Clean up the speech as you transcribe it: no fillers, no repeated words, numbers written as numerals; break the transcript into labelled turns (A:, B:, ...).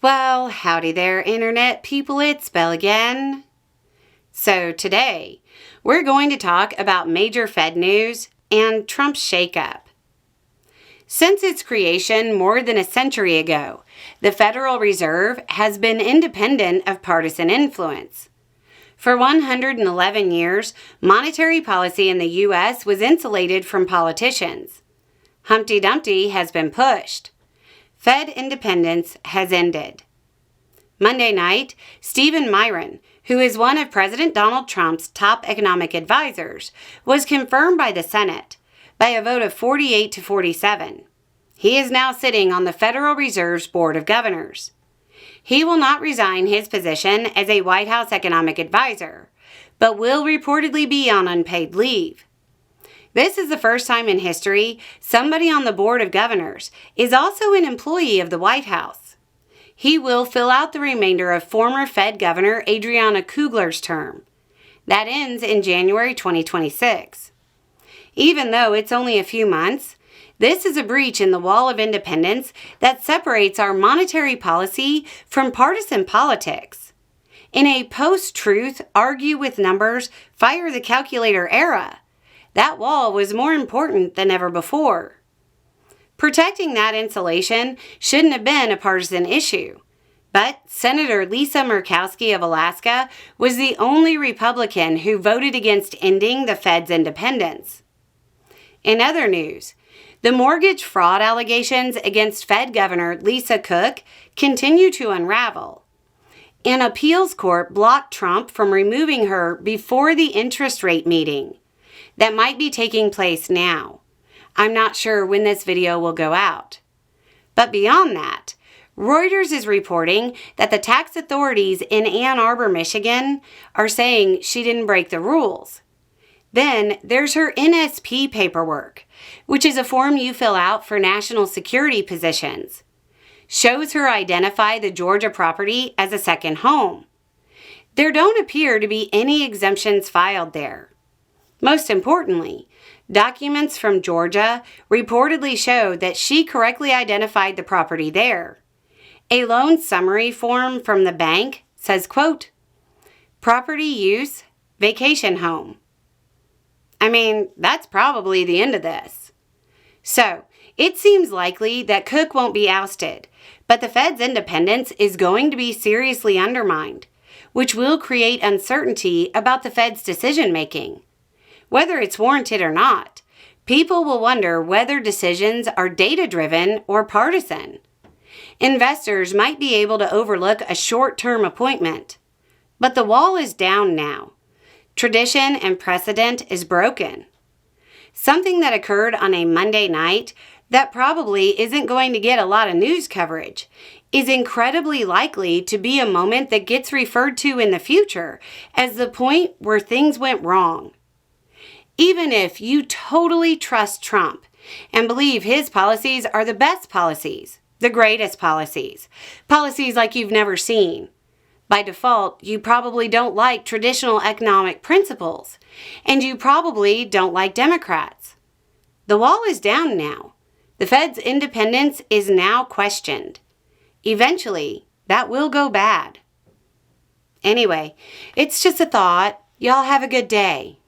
A: Well, howdy there, Internet people, it's Belle again. So today, we're going to talk about major Fed news and Trump's shakeup. Since its creation more than a century ago, the Federal Reserve has been independent of partisan influence. For 111 years, monetary policy in the U.S. was insulated from politicians. Humpty Dumpty has been pushed. Fed independence has ended. Monday night, Stephen Myron, who is one of President Donald Trump's top economic advisors, was confirmed by the Senate by a vote of 48 to 47. He is now sitting on the Federal Reserve's Board of Governors. He will not resign his position as a White House economic advisor, but will reportedly be on unpaid leave. This is the first time in history somebody on the Board of Governors is also an employee of the White House. He will fill out the remainder of former Fed Governor Adriana Kugler's term. That ends in January 2026. Even though it's only a few months, this is a breach in the wall of independence that separates our monetary policy from partisan politics. In a post-truth, argue with numbers, fire the calculator era, that wall was more important than ever before. Protecting that insulation shouldn't have been a partisan issue, but Senator Lisa Murkowski of Alaska was the only Republican who voted against ending the Fed's independence. In other news, the mortgage fraud allegations against Fed Governor Lisa Cook continue to unravel. An appeals court blocked Trump from removing her before the interest rate meeting that might be taking place now. I'm not sure when this video will go out. But beyond that, Reuters is reporting that the tax authorities in Ann Arbor, Michigan are saying she didn't break the rules. Then there's her NSP paperwork, which is a form you fill out for national security positions. Shows her identify the Georgia property as a second home. There don't appear to be any exemptions filed there. Most importantly, documents from Georgia reportedly show that she correctly identified the property there. A loan summary form from the bank says, quote, property use, vacation home. I mean, that's probably the end of this. So, it seems likely that Cook won't be ousted, but the Fed's independence is going to be seriously undermined, which will create uncertainty about the Fed's decision-making. Whether it's warranted or not, people will wonder whether decisions are data-driven or partisan. Investors might be able to overlook a short-term appointment, but the wall is down now. Tradition and precedent is broken. Something that occurred on a Monday night that probably isn't going to get a lot of news coverage is incredibly likely to be a moment that gets referred to in the future as the point where things went wrong. Even if you totally trust Trump and believe his policies are the best policies, the greatest policies, policies like you've never seen, by default, you probably don't like traditional economic principles, and you probably don't like Democrats. The wall is down now. The Fed's independence is now questioned. Eventually, that will go bad. Anyway, it's just a thought. Y'all have a good day.